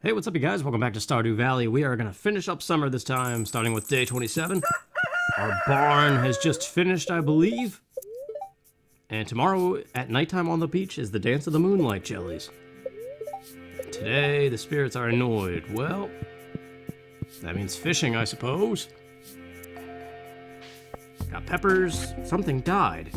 Hey, what's up you guys? Welcome back to Stardew Valley. We are going to finish up summer this time, starting with day 27. Our barn has just finished, I believe. And tomorrow at nighttime on the beach is the Dance of the Moonlight Jellies. Today, the spirits are annoyed. Well, that means fishing, I suppose. Got peppers. Something died.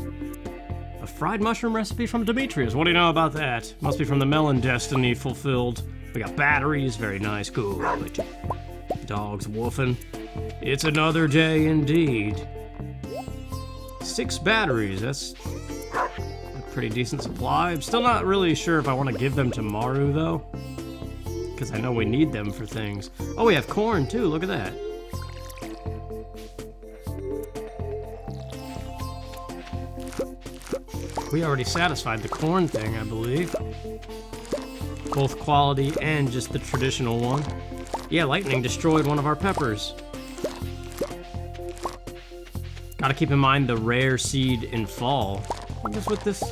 A fried mushroom recipe from Demetrius. What do you know about that? Must be from the melon destiny fulfilled. We got batteries, very nice, good. Dogs woofing. It's another day indeed. 6 batteries, that's a pretty decent supply. I'm still not really sure if I want to give them to Maru, though. Because I know we need them for things. Oh, we have corn, too, look at that. We already satisfied the corn thing, I believe. Both quality and just the traditional one. Yeah, lightning destroyed one of our peppers. Gotta keep in mind the rare seed in fall. I guess with this...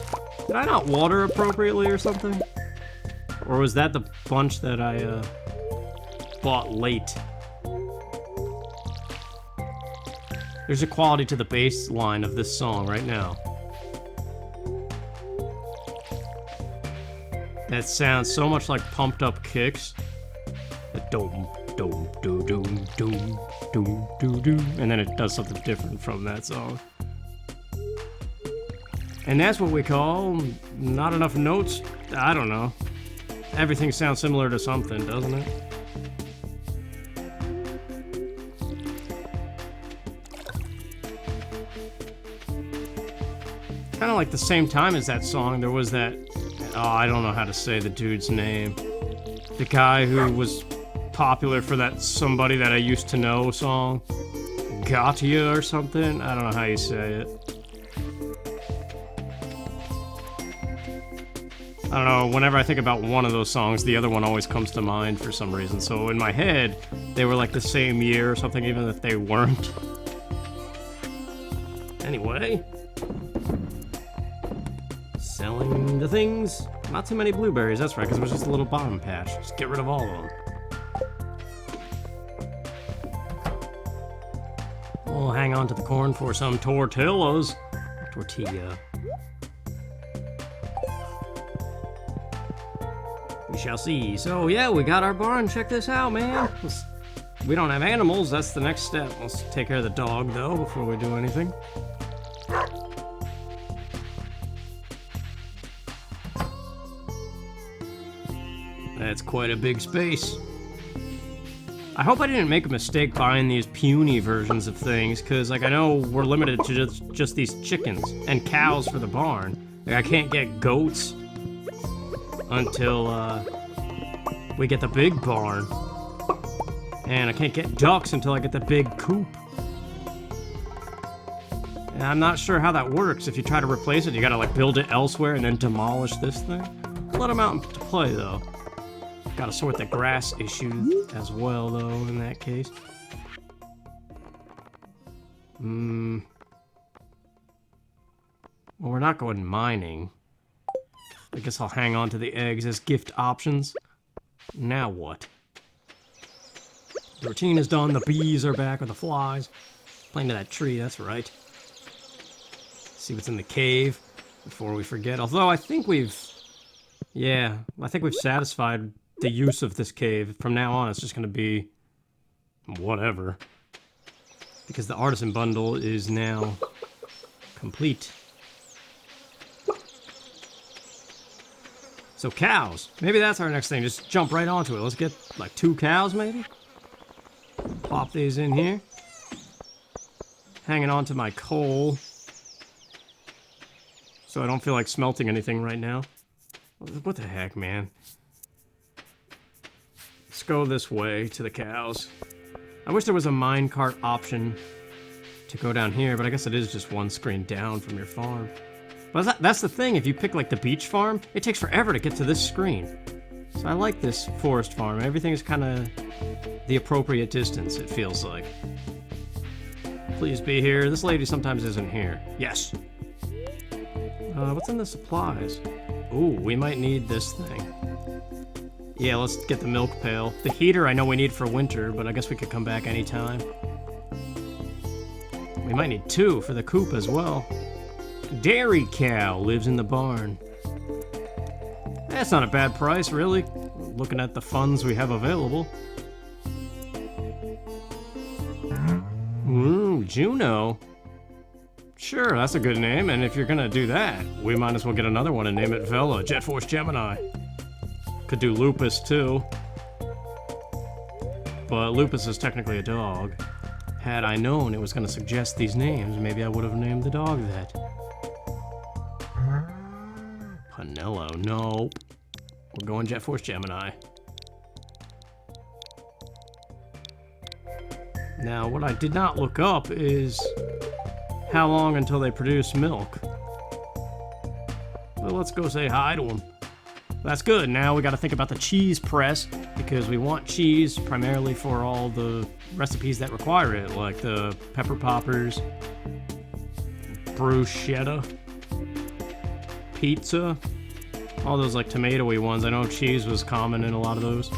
Did I not water appropriately or something? Or was that the bunch that I bought late? There's a quality to the bass line of this song right now. That sounds so much like pumped up kicks. The doom, doom, doom, doom, doom, doom, doom, doom. And then it does something different from that song. And that's what we call not enough notes. I don't know. Everything sounds similar to something, doesn't it? Kind of like the same time as that song, there was that... Oh, I don't know how to say the dude's name. The guy who was popular for that Somebody That I Used to Know song. Gatia or something? I don't know how you say it. I don't know, whenever I think about one of those songs, the other one always comes to mind for some reason. So in my head, they were like the same year or something, even if they weren't. Anyway. Selling the things. Not too many blueberries, that's right, because it was just a little bottom patch. Just get rid of all of them. We'll hang on to the corn for some tortillas. Tortilla. We shall see. So yeah, we got our barn. Check this out, man. We don't have animals, that's the next step. Let's take care of the dog, though, before we do anything. That's quite a big space. I hope I didn't make a mistake buying these puny versions of things, because, like, I know we're limited to just these chickens and cows for the barn. Like, I can't get goats until, we get the big barn. And I can't get ducks until I get the big coop. And I'm not sure how that works. If you try to replace it, you gotta, like, build it elsewhere and then demolish this thing. Let them out to play, though. Gotta sort the grass issue as well, though, in that case. Well, we're not going mining. I guess I'll hang on to the eggs as gift options. Now what? The routine is done, the bees are back, or the flies. Playing to that tree, that's right. See what's in the cave before we forget. Although I think we've... Yeah, I think we've satisfied the use of this cave. From now on, it's just gonna be whatever. Because the artisan bundle is now complete. So cows. Maybe that's our next thing. Just jump right onto it. Let's get like 2 cows, maybe? Pop these in here. Hanging on to my coal. So I don't feel like smelting anything right now. What the heck, man? Let's go this way to the cows. I wish there was a minecart option to go down here, but I guess it is just one screen down from your farm. But that's the thing, if you pick like the beach farm, it takes forever to get to this screen. So I like this forest farm. Everything is kind of the appropriate distance, it feels like. Please be here. This lady sometimes isn't here. Yes. What's in the supplies? Ooh, we might need this thing. Yeah, let's get the milk pail. The heater I know we need for winter, but I guess we could come back anytime. We might need 2 for the coop as well. Dairy cow lives in the barn. That's not a bad price, really, looking at the funds we have available. Ooh, Juno. Sure, that's a good name, and if you're gonna do that, we might as well get another one and name it Vela, Jet Force Gemini. Could do Lupus, too. But Lupus is technically a dog. Had I known it was gonna suggest these names, maybe I would have named the dog that. Panello, no. We're going Jet Force Gemini. Now, what I did not look up is how long until they produce milk. Well, let's go say hi to them. That's good. Now we got to think about the cheese press, because we want cheese primarily for all the recipes that require it, like the pepper poppers, bruschetta, pizza, all those like tomatoey ones. I know cheese was common in a lot of those.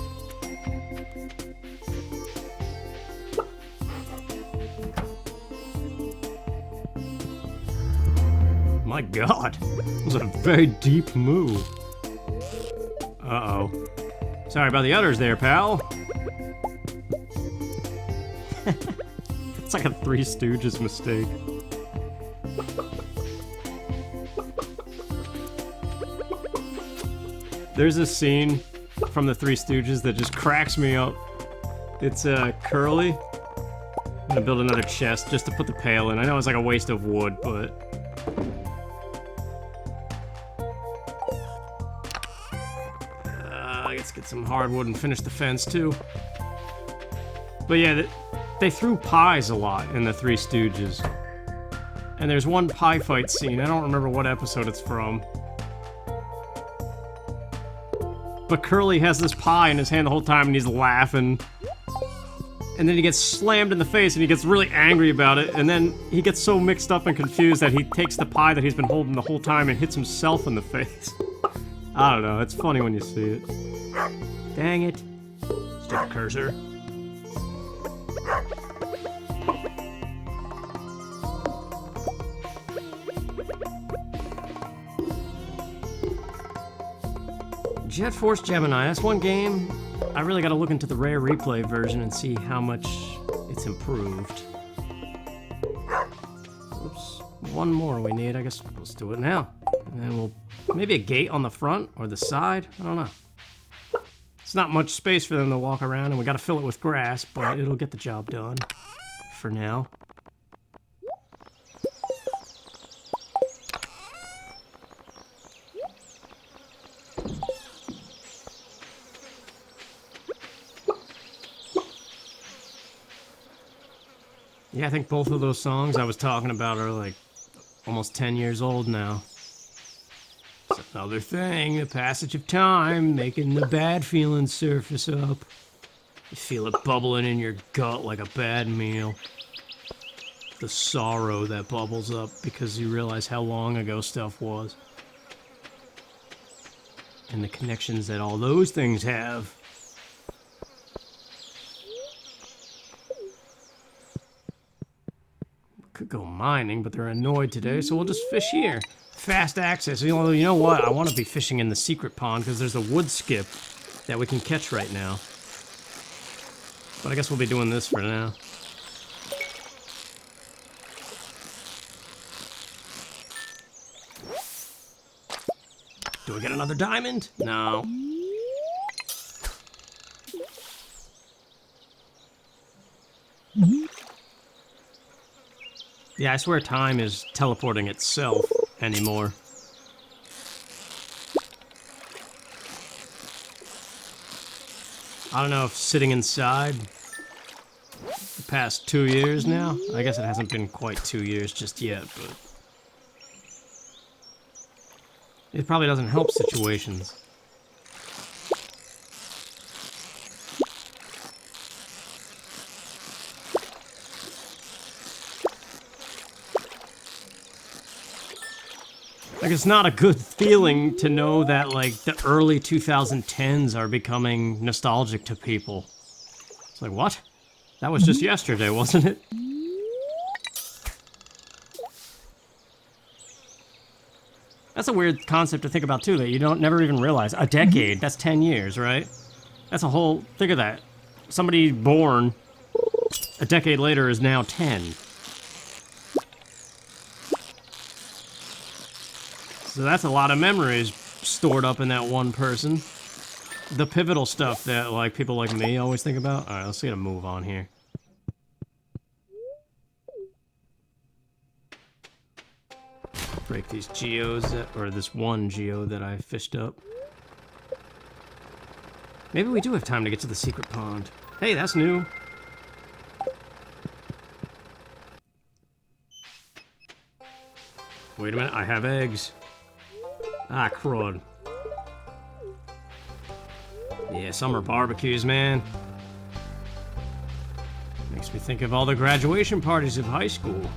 My God, that was a very deep moo. Uh-oh. Sorry about the udders there, pal. It's like a Three Stooges mistake. There's a scene from the Three Stooges that just cracks me up. It's Curly. I'm gonna build another chest just to put the pail in. I know it's like a waste of wood, but... let's get some hardwood and finish the fence, too. But yeah, they threw pies a lot in the Three Stooges. And there's one pie fight scene, I don't remember what episode it's from. But Curly has this pie in his hand the whole time and he's laughing. And then he gets slammed in the face and he gets really angry about it. And then he gets so mixed up and confused that he takes the pie that he's been holding the whole time and hits himself in the face. I don't know, it's funny when you see it. Dang it. Stupid cursor. Jet Force Gemini, that's one game. I really gotta look into the rare replay version and see how much it's improved. Oops, one more we need. I guess let's do it now. And then we'll, maybe a gate on the front or the side, I don't know. It's not much space for them to walk around, and we gotta fill it with grass, but it'll get the job done for now. Yeah, I think both of those songs I was talking about are like almost 10 years old now. It's another thing, the passage of time, making the bad feelings surface up. You feel it bubbling in your gut like a bad meal. The sorrow that bubbles up because you realize how long ago stuff was. And the connections that all those things have. Could go mining, but they're annoyed today, so we'll just fish here. Fast access. You know what? I want to be fishing in the secret pond because there's a wood skip that we can catch right now. But I guess we'll be doing this for now. Do I get another diamond? No. Yeah, I swear time is teleporting itself anymore. I don't know if sitting inside the past 2 years now. I guess it hasn't been quite 2 years just yet, but it probably doesn't help situations. Like, it's not a good feeling to know that, like, the early 2010s are becoming nostalgic to people. It's like, what? That was just yesterday, wasn't it? That's a weird concept to think about, too, that you don't never even realize. A decade, that's 10 years, right? That's a whole... Think of that. Somebody born a decade later is now 10. So that's a lot of memories stored up in that one person. The pivotal stuff that, like, people like me always think about. Alright, let's get a move on here. Break these geodes, or this one geode that I fished up. Maybe we do have time to get to the secret pond. Hey, that's new. Wait a minute, I have eggs. Ah, crud. Yeah, summer barbecues, man. Makes me think of all the graduation parties of high school.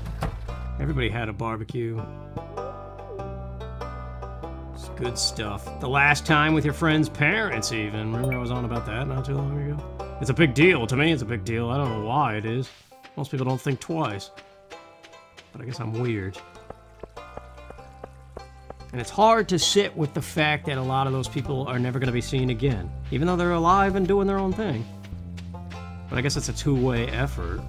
Everybody had a barbecue. It's good stuff. The last time with your friend's parents, even. Remember I was on about that not too long ago? It's a big deal. To me, it's a big deal. I don't know why it is. Most people don't think twice. But I guess I'm weird. And it's hard to sit with the fact that a lot of those people are never going to be seen again, even though they're alive and doing their own thing. But I guess it's a two-way effort.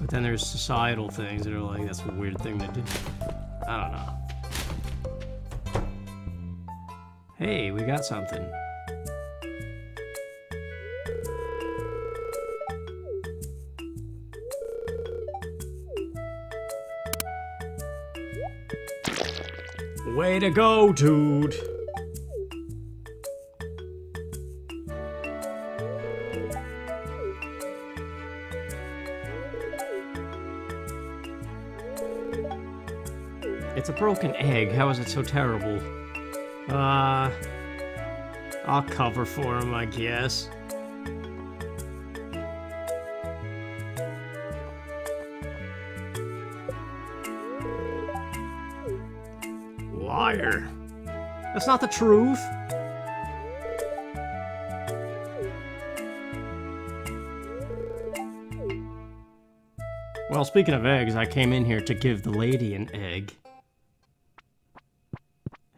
But then there's societal things that are like, that's a weird thing to do. I don't know. Hey, we got something. Way to go, dude! It's a broken egg. How is it so terrible? I'll cover for him, I guess. Liar. That's not the truth. Well, speaking of eggs, I came in here to give the lady an egg.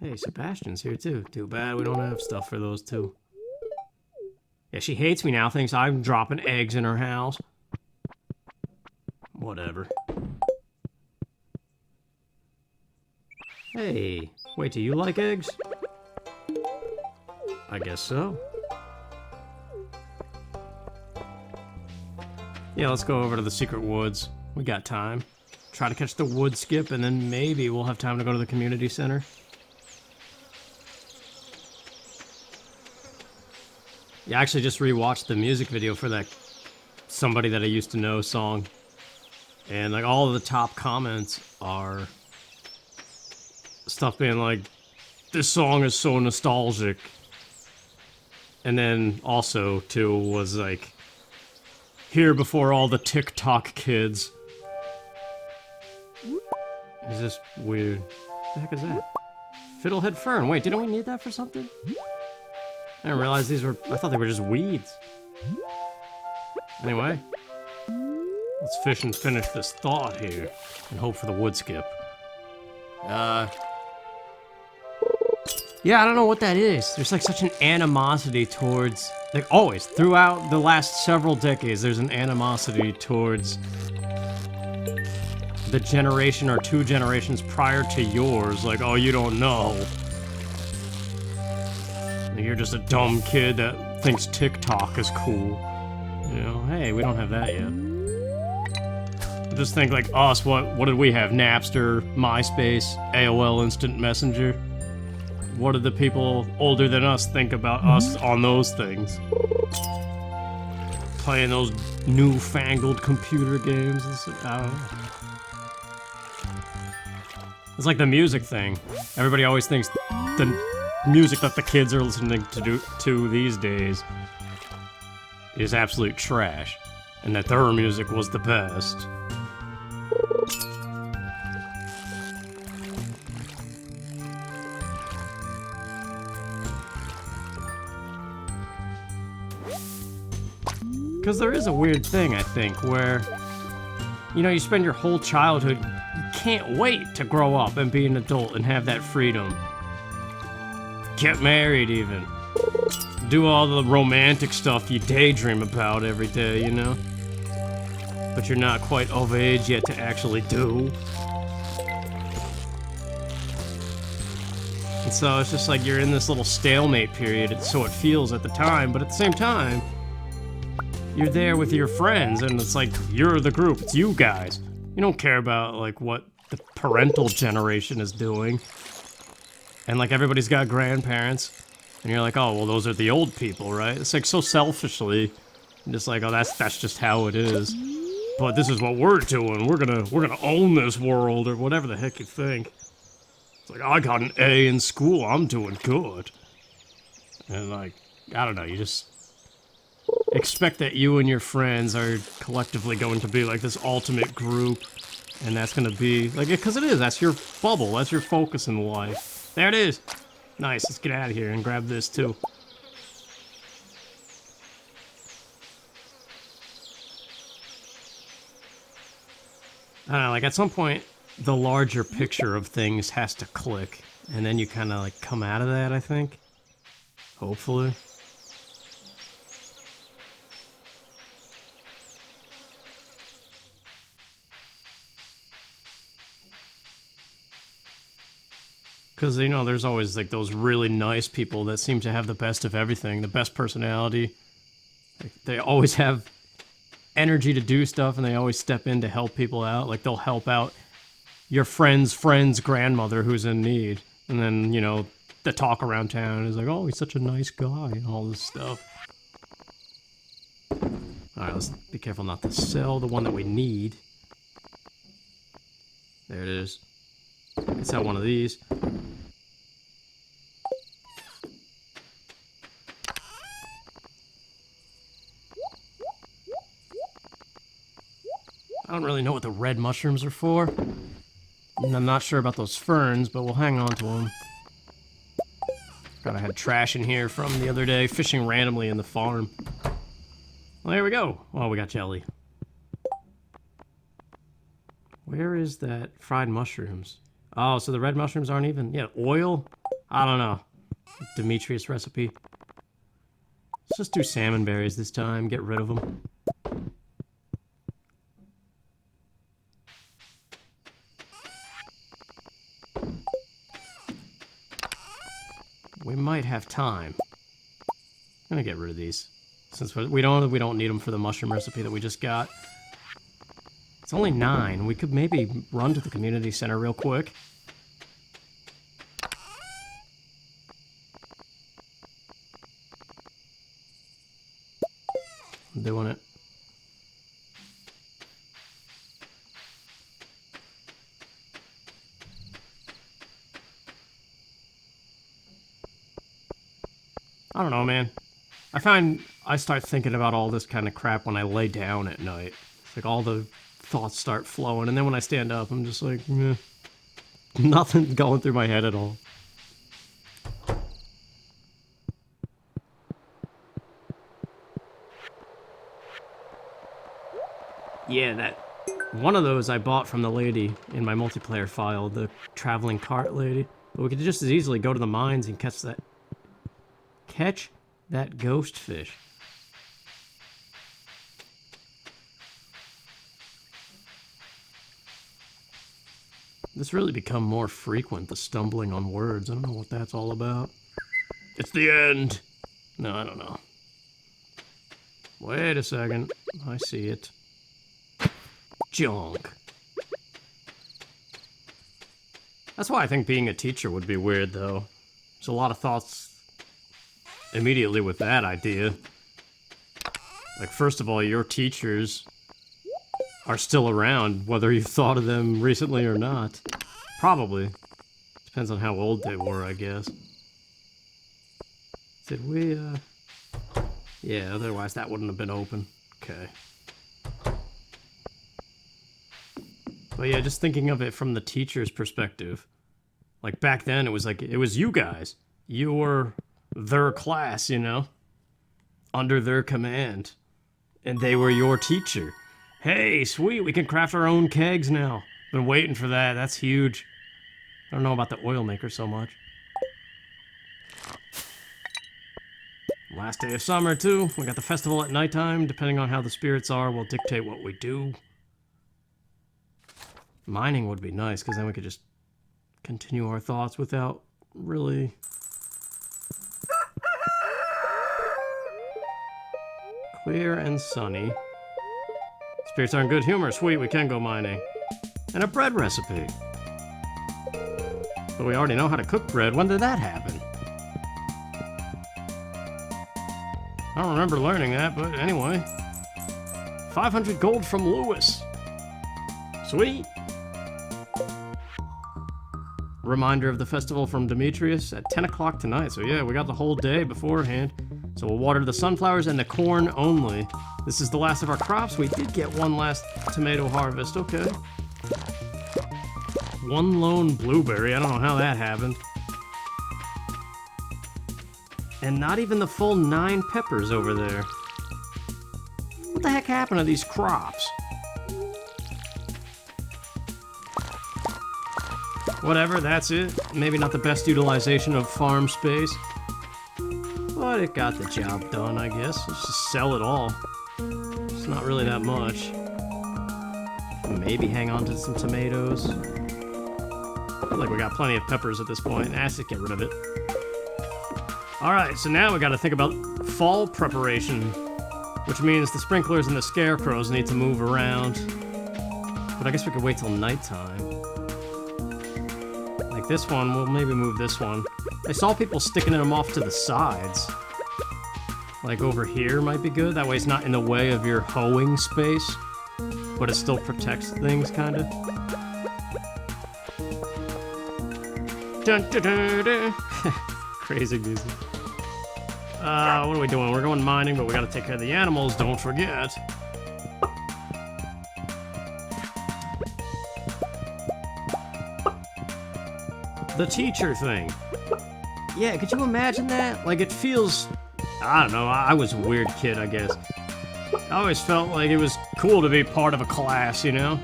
Hey, Sebastian's here too. Too bad we don't have stuff for those two. Yeah, she hates me now, thinks I'm dropping eggs in her house. Whatever. Hey, wait, do you like eggs? I guess so. Yeah, let's go over to the secret woods. We got time. Try to catch the wood skip, and then maybe we'll have time to go to the community center. Yeah, I actually just rewatched the music video for that Somebody That I Used to Know song. And like all of the top comments are stuff being like, this song is so nostalgic. And then also, too, was like, here before all the TikTok kids. Is this weird? What the heck is that? Fiddlehead fern. Wait, didn't we need that for something? I didn't realize these were... I thought they were just weeds. Anyway. Let's fish and finish this thought here. And hope for the wood skip. Yeah, I don't know what that is. There's like such an animosity towards... Like always, throughout the last several decades, there's an animosity towards... the generation or two generations prior to yours. Like, oh, you don't know. You're just a dumb kid that thinks TikTok is cool. You know, hey, we don't have that yet. Just think like us, what did we have? Napster, MySpace, AOL Instant Messenger? What did the people older than us think about us on those things? Playing those newfangled computer games and stuff. I don't know. It's like the music thing. Everybody always thinks the music that the kids are listening to these days is absolute trash, and that their music was the best. Because there is a weird thing, I think, where, you know, you spend your whole childhood, you can't wait to grow up and be an adult and have that freedom. Get married, even. Do all the romantic stuff you daydream about every day, you know? But you're not quite of age yet to actually do. And so it's just like you're in this little stalemate period, so it feels at the time, but at the same time, you're there with your friends, and it's like, you're the group, it's you guys. You don't care about, like, what the parental generation is doing. And, like, everybody's got grandparents, and you're like, oh, well, those are the old people, right? It's like, so selfishly, just like, oh, that's just how it is. But this is what we're doing, we're gonna own this world, or whatever the heck you think. It's like, I got an A in school, I'm doing good. And, like, I don't know, you just expect that you and your friends are collectively going to be like this ultimate group, and that's gonna be like, because it is, that's your bubble, that's your focus in life. There it is. Nice, let's get out of here and grab this too. I don't know, like at some point the larger picture of things has to click, and then you kind of like come out of that, I think. Hopefully. Because, you know, there's always, like, those really nice people that seem to have the best of everything, the best personality. Like, they always have energy to do stuff, and they always step in to help people out. Like, they'll help out your friend's friend's grandmother who's in need. And then, you know, the talk around town is like, oh, he's such a nice guy, and all this stuff. Alright, let's be careful not to sell the one that we need. There it is. Let's sell one of these. I don't really know what the red mushrooms are for. And I'm not sure about those ferns, but we'll hang on to them. God, I had trash in here from the other day, fishing randomly in the farm. Well, there we go. Oh, we got jelly. Where is that fried mushrooms? Oh, so the red mushrooms aren't even... Yeah, oil? I don't know. Demetrius recipe. Let's just do salmon berries this time, get rid of them. We might have time. I'm gonna get rid of these, since we don't need them for the mushroom recipe that we just got. It's only 9. We could maybe run to the community center real quick. I'm doing it. I don't know, man. I find I start thinking about all this kind of crap when I lay down at night. It's like all the thoughts start flowing, and then when I stand up, I'm just like, meh. Nothing's going through my head at all. Yeah, that one of those I bought from the lady in my multiplayer file, the traveling cart lady. But we could just as easily go to the mines and catch that ghost fish. This really become more frequent, the stumbling on words. I don't know what that's all about. It's the end! No, I don't know. Wait a second. I see it. Junk. That's why I think being a teacher would be weird, though. There's a lot of thoughts immediately with that idea. Like, first of all, your teachers are still around, whether you've thought of them recently or not. Probably. Depends on how old they were, I guess. Did we, yeah, otherwise that wouldn't have been open. Okay. But yeah, just thinking of it from the teacher's perspective. Like, back then, it was like, it was you guys. You were their class, you know? Under their command. And they were your teacher. Hey, sweet, we can craft our own kegs now. Been waiting for that, that's huge. I don't know about the oil maker so much. Last day of summer, too. We got the festival at nighttime. Depending on how the spirits are, will dictate what we do. Mining would be nice, because then we could just continue our thoughts without really... Clear and sunny. Spirits are in good humor. Sweet, we can go mining. And a bread recipe. But we already know how to cook bread. When did that happen? I don't remember learning that, but anyway. 500 gold from Lewis. Sweet. Reminder of the festival from Demetrius at 10 o'clock tonight. So yeah, we got the whole day beforehand. So we'll water the sunflowers and the corn only. This is the last of our crops. We did get one last tomato harvest. Okay. One lone blueberry. I don't know how that happened. And not even the full 9 peppers over there. What the heck happened to these crops? Whatever, that's it. Maybe not the best utilization of farm space. But it got the job done, I guess. Let's just sell it all. It's not really that much. Maybe hang on to some tomatoes. I feel like we got plenty of peppers at this point. Let's just get rid of it. Alright, so now we gotta think about fall preparation. Which means the sprinklers and the scarecrows need to move around. But I guess we could wait till nighttime. Like this one, we'll maybe move this one. I saw people sticking them off to the sides. Like over here might be good. That way it's not in the way of your hoeing space. But it still protects things, kinda. Dun, dun, dun, dun. Crazy music. What are we doing? We're going mining, but we gotta take care of the animals, don't forget. The teacher thing. Yeah, could you imagine that? Like, it feels... I don't know, I was a weird kid, I guess. I always felt like it was cool to be part of a class, you know?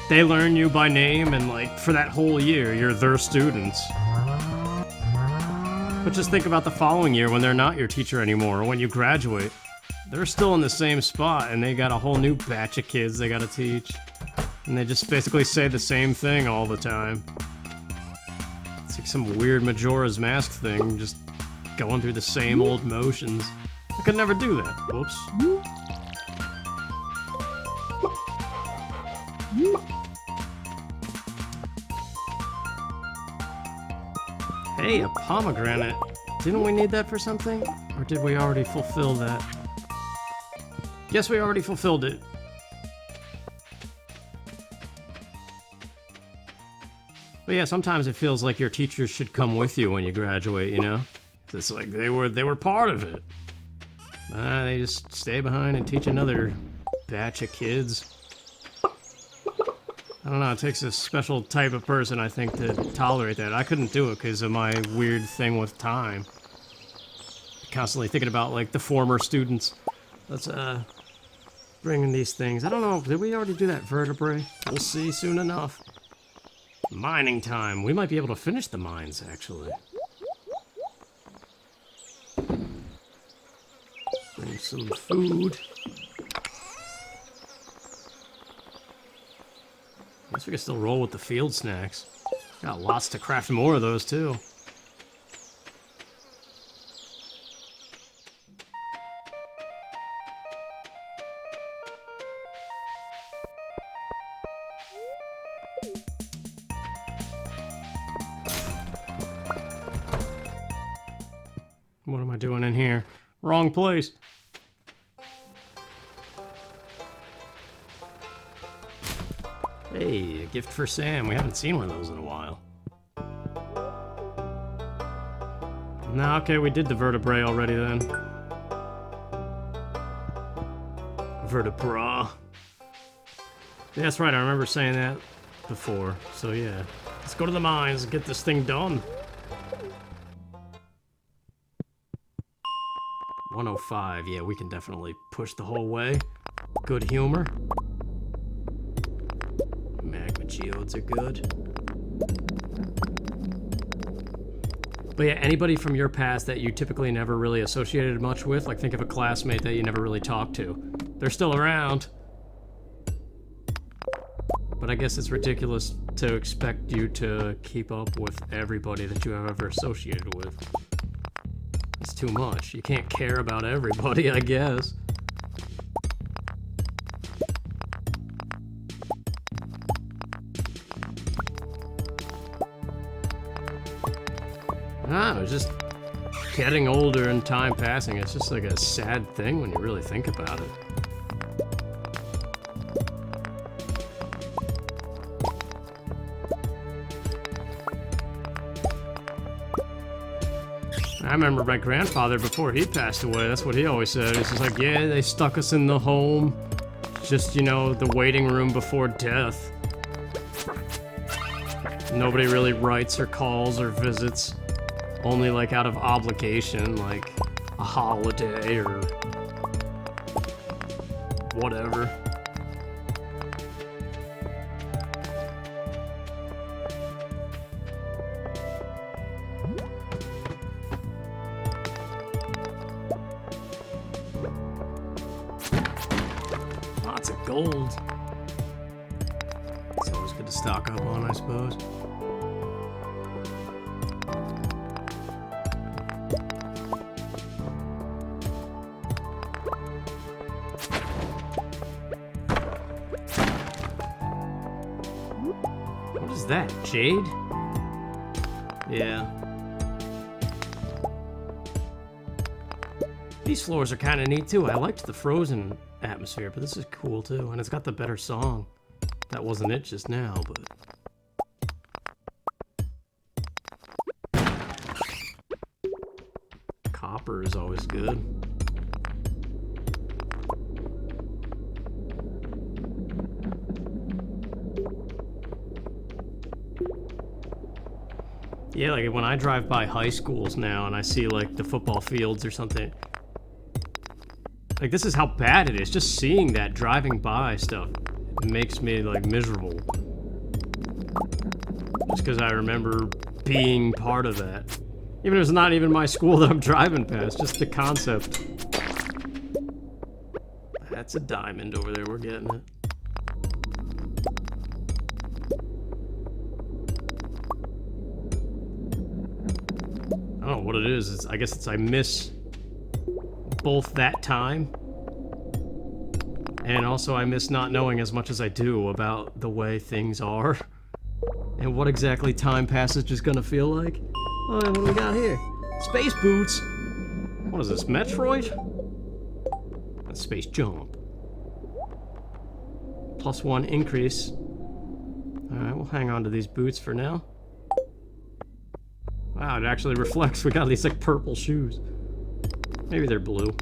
They learn you by name, and like, for that whole year, you're their students. But just think about the following year when they're not your teacher anymore, or when you graduate. They're still in the same spot, and they got a whole new batch of kids they gotta teach. And they just basically say the same thing all the time. It's like some weird Majora's Mask thing, just going through the same old motions. I could never do that. Whoops. Hey, a pomegranate. Didn't we need that for something? Or did we already fulfill that? Yes, we already fulfilled it. But yeah, sometimes it feels like your teachers should come with you when you graduate, you know? It's like they were part of it. They just stay behind and teach another batch of kids. I don't know, it takes a special type of person, I think, to tolerate that. I couldn't do it because of my weird thing with time. Constantly thinking about, like, the former students. Let's, bring in these things. I don't know, did we already do that vertebrae? We'll see soon enough. Mining time. We might be able to finish the mines, actually. Bring some food. Guess we can still roll with the field snacks. Got lots to craft more of those, too. What am I doing in here? Wrong place. Hey, a gift for Sam. We haven't seen one of those in a while. Nah, okay, we did the vertebrae already then. Vertebra. Yeah, that's right, I remember saying that before. So yeah, let's go to the mines and get this thing done. 1 105. Yeah, we can definitely push the whole way. Good humor. Magma geodes are good. But yeah, anybody from your past that you typically never really associated much with, like think of a classmate that you never really talked to. They're still around. But I guess it's ridiculous to expect you to keep up with everybody that you have ever associated with. It's too much. You can't care about everybody, I guess. I don't know, just getting older and time passing, it's just like a sad thing when you really think about it. I remember my grandfather, before he passed away, that's what he always said. He's just like, yeah, they stuck us in the home. Just, you know, the waiting room before death. Nobody really writes or calls or visits. Only, like, out of obligation, like a holiday or whatever. Lots of gold. It's always good to stock up on, I suppose. What is that, jade? Yeah. These floors are kind of neat too. I liked the frozen atmosphere, but this is cool too. And it's got the better song. That wasn't it just now, but... Copper is always good. Yeah, like when I drive by high schools now and I see like the football fields or something, like this is how bad it is. Just seeing that, driving by stuff, makes me like miserable. Just because I remember being part of that. Even if it's not even my school that I'm driving past, just the concept. That's a diamond over there, we're getting it. I don't know what it is. I guess it's I miss both that time and also I miss not knowing as much as I do about the way things are and what exactly time passage is gonna feel like. Oh, what do we got here? Space boots! What is this, Metroid? That's space jump. +1 increase. Alright, we'll hang on to these boots for now. Wow, it actually reflects. We got these like purple shoes. Maybe they're blue.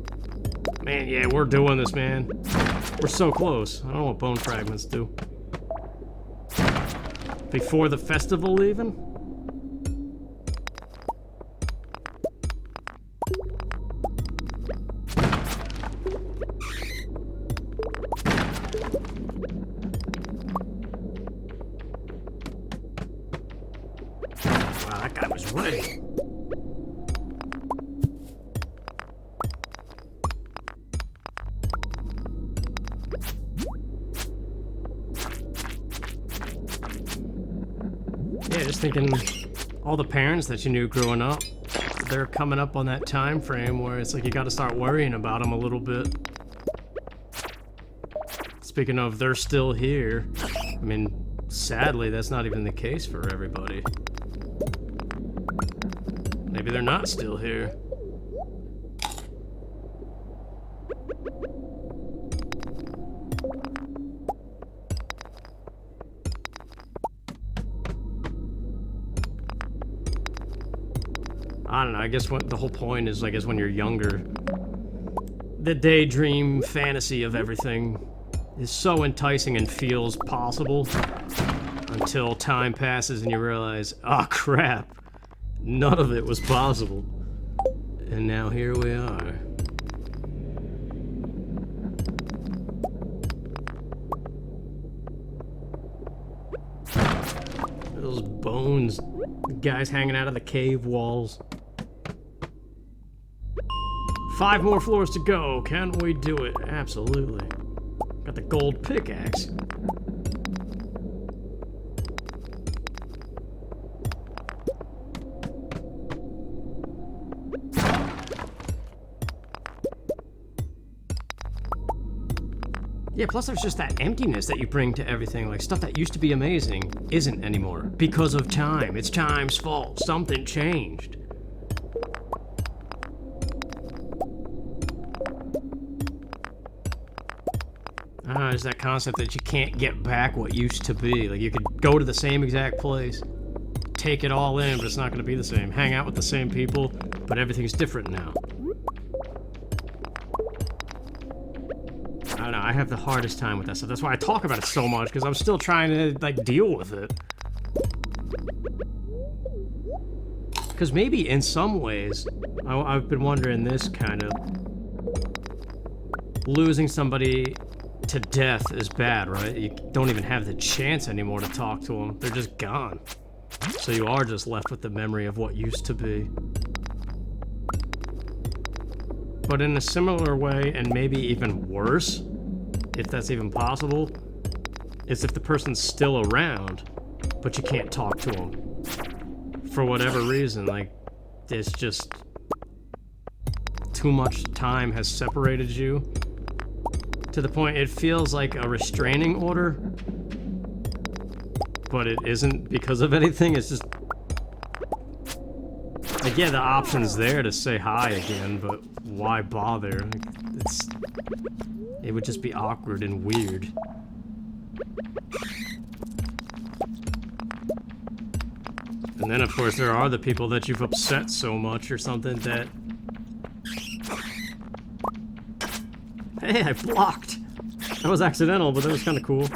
Man, yeah, we're doing this, man. We're so close. I don't know what bone fragments do. Before the festival, even? Wow, that guy was ready. Yeah, just thinking all the parents that you knew growing up, they're coming up on that time frame where it's like you gotta start worrying about them a little bit. Speaking of, they're still here. I mean, sadly, that's not even the case for everybody. Maybe they're not still here. I don't know, I guess what the whole point is, I guess when you're younger, the daydream fantasy of everything is so enticing and feels possible until time passes and you realize, oh crap, none of it was possible. And now here we are. bones. Guys hanging out of the cave walls. 5 more floors to go. Can we do it? Absolutely. Got the gold pickaxe. Yeah, plus there's just that emptiness that you bring to everything. Like, stuff that used to be amazing isn't anymore. Because of time. It's time's fault. Something changed. There's that concept that you can't get back what used to be. Like, you could go to the same exact place, take it all in, but it's not going to be the same. Hang out with the same people, but everything's different now. I don't know, I have the hardest time with that stuff. That's why I talk about it so much, because I'm still trying to, like, deal with it. Because maybe in some ways, I've been wondering this kind of... Losing somebody to death is bad, right? You don't even have the chance anymore to talk to them. They're just gone. So you are just left with the memory of what used to be. But in a similar way, and maybe even worse, if that's even possible, is if the person's still around, but you can't talk to them. For whatever reason, like, it's just... too much time has separated you. To the point it feels like a restraining order, but it isn't because of anything. It's just like, yeah, the option's there to say hi again, but why bother? It would just be awkward and weird. And then of course there are the people that you've upset so much or something that... Hey, I blocked! That was accidental, but that was kind of cool.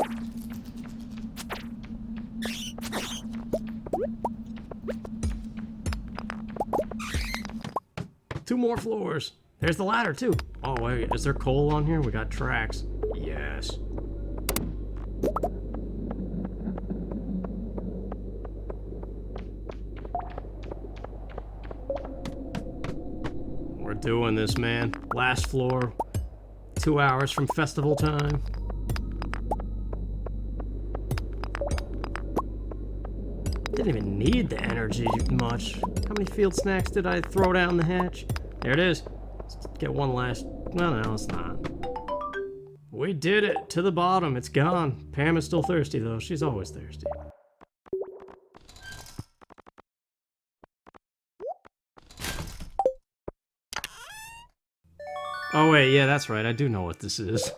Two more floors. There's the ladder, too. Oh, wait, is there coal on here? We got tracks. Yes. We're doing this, man. Last floor. 2 hours from festival time. Didn't even need the energy much. How many field snacks did I throw down the hatch? There it is. Let's get one last... No, it's not. We did it! To the bottom. It's gone. Pam is still thirsty, though. She's always thirsty. Oh wait, yeah, that's right. I do know what this is.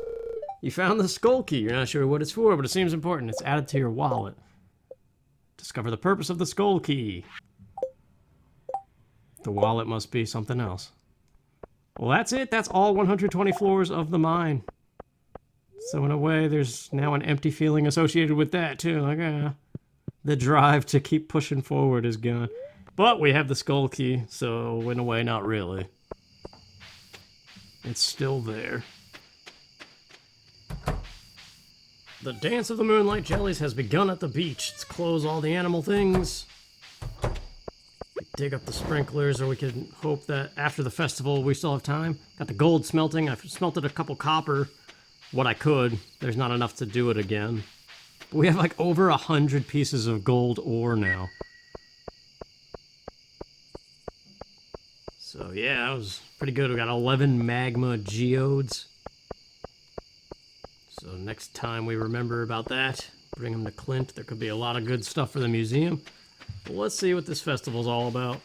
You found the skull key. You're not sure what it's for, but it seems important. It's added to your wallet. Discover the purpose of the skull key. The wallet must be something else. Well, that's it. That's all 120 floors of the mine. So in a way, there's now an empty feeling associated with that, too. Like, the drive to keep pushing forward is gone. But we have the skull key, so in a way, not really. It's still there. The dance of the moonlight jellies has begun at the beach. Let's close all the animal things. Dig up the sprinklers, or we can hope that after the festival we still have time. Got the gold smelting. I've smelted a couple copper. What I could. There's not enough to do it again. But we have like over 100 pieces of gold ore now. So yeah, that was pretty good. We got 11 magma geodes. So next time we remember about that, bring them to Clint. There could be a lot of good stuff for the museum. But let's see what this festival's all about.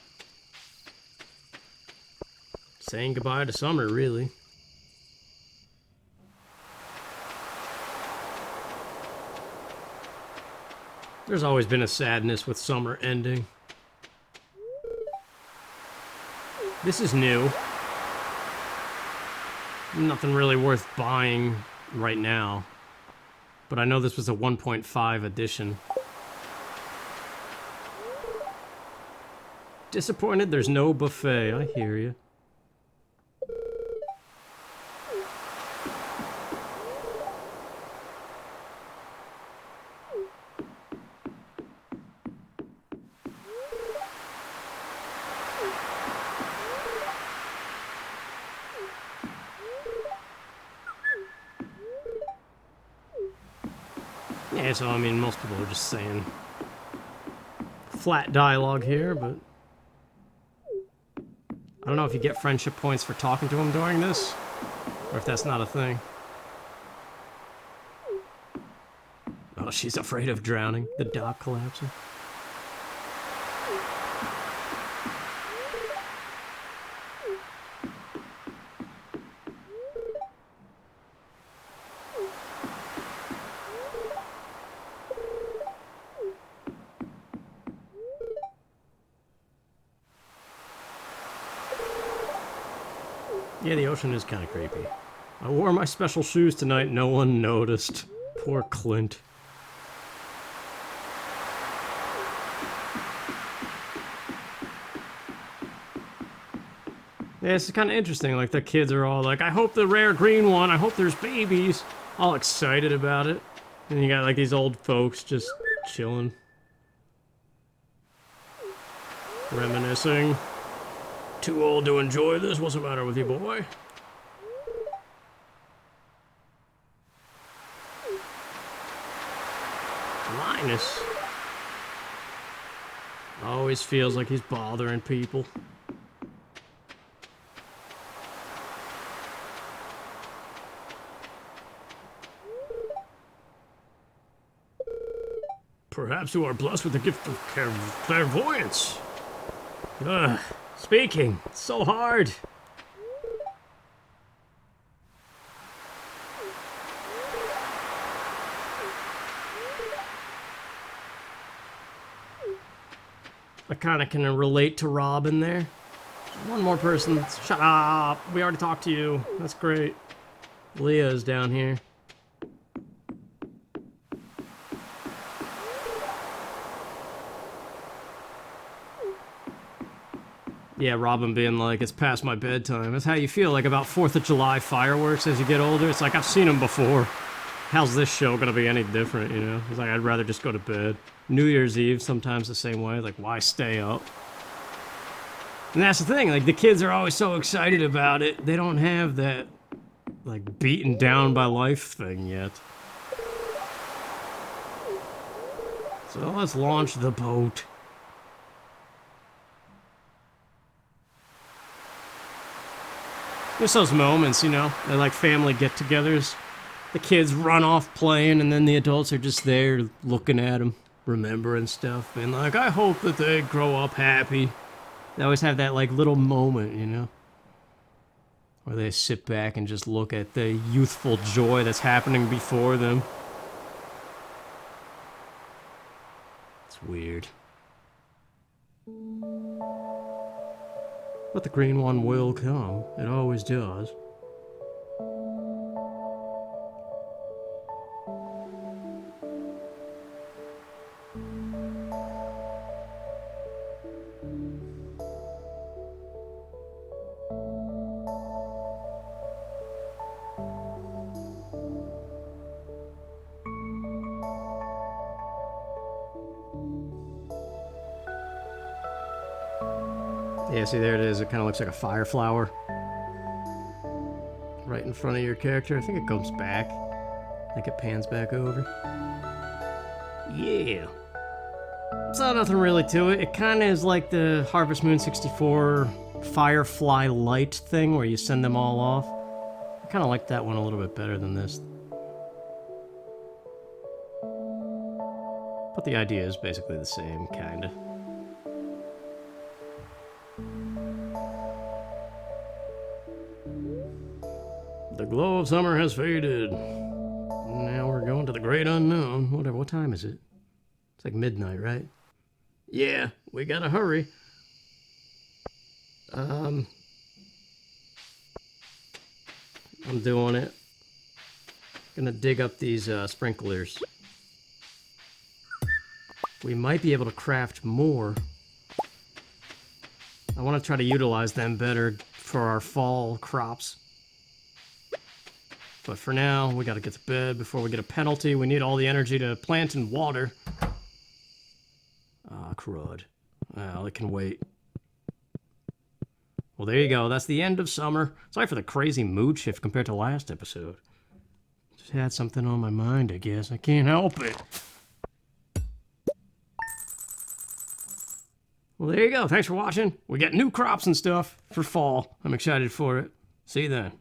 Saying goodbye to summer, really. There's always been a sadness with summer ending. This is new. Nothing really worth buying right now. But I know this was a 1.5 edition. Disappointed there's no buffet. I hear you. Yeah, so I mean, most people are just saying flat dialogue here, but I don't know if you get friendship points for talking to him during this, or if that's not a thing. Oh, she's afraid of drowning. The dock collapsing. Yeah, the ocean is kind of creepy. I wore my special shoes tonight, no one noticed. Poor Clint. Yeah, it's kind of interesting, like the kids are all like, I hope the rare green one, I hope there's babies. All excited about it. And you got like these old folks just chilling. Reminiscing. Too old to enjoy this? What's the matter with you, boy? Linus. Always feels like he's bothering people. Perhaps you are blessed with the gift of clairvoyance. Ugh, speaking, it's so hard. I kind of can relate to Robin there. One more person. Shut up. We already talked to you. That's great. Leah's down here. Yeah, Robin being like, it's past my bedtime. That's how you feel like about 4th of July fireworks as you get older. It's like, I've seen them before. How's this show gonna be any different, you know? It's like, I'd rather just go to bed. New Year's Eve, sometimes the same way. Like, why stay up? And that's the thing, like, the kids are always so excited about it. They don't have that, like, beaten down by life thing yet. So let's launch the boat. There's those moments, you know, they're like family get-togethers. The kids run off playing, and then the adults are just there looking at them, remembering stuff, and like, I hope that they grow up happy. They always have that like little moment, you know, where they sit back and just look at the youthful joy that's happening before them. It's weird. But the green one will come. It always does. Yeah, see, there it is. It kind of looks like a fire flower. Right in front of your character. I think it comes back. I think it pans back over. Yeah. So nothing really to it. It kind of is like the Harvest Moon 64 Firefly Light thing where you send them all off. I kind of like that one a little bit better than this. But the idea is basically the same, kinda. The glow of summer has faded. Now we're going to the great unknown. What time is it? It's like midnight, right? Yeah, we gotta hurry. I'm doing it. Gonna dig up these sprinklers. We might be able to craft more. I want to try to utilize them better for our fall crops. But for now, we gotta get to bed before we get a penalty. We need all the energy to plant and water. Ah, crud. Well, it can wait. Well, there you go. That's the end of summer. Sorry for the crazy mood shift compared to last episode. Just had something on my mind, I guess. I can't help it. Well, there you go. Thanks for watching. We got new crops and stuff for fall. I'm excited for it. See you then.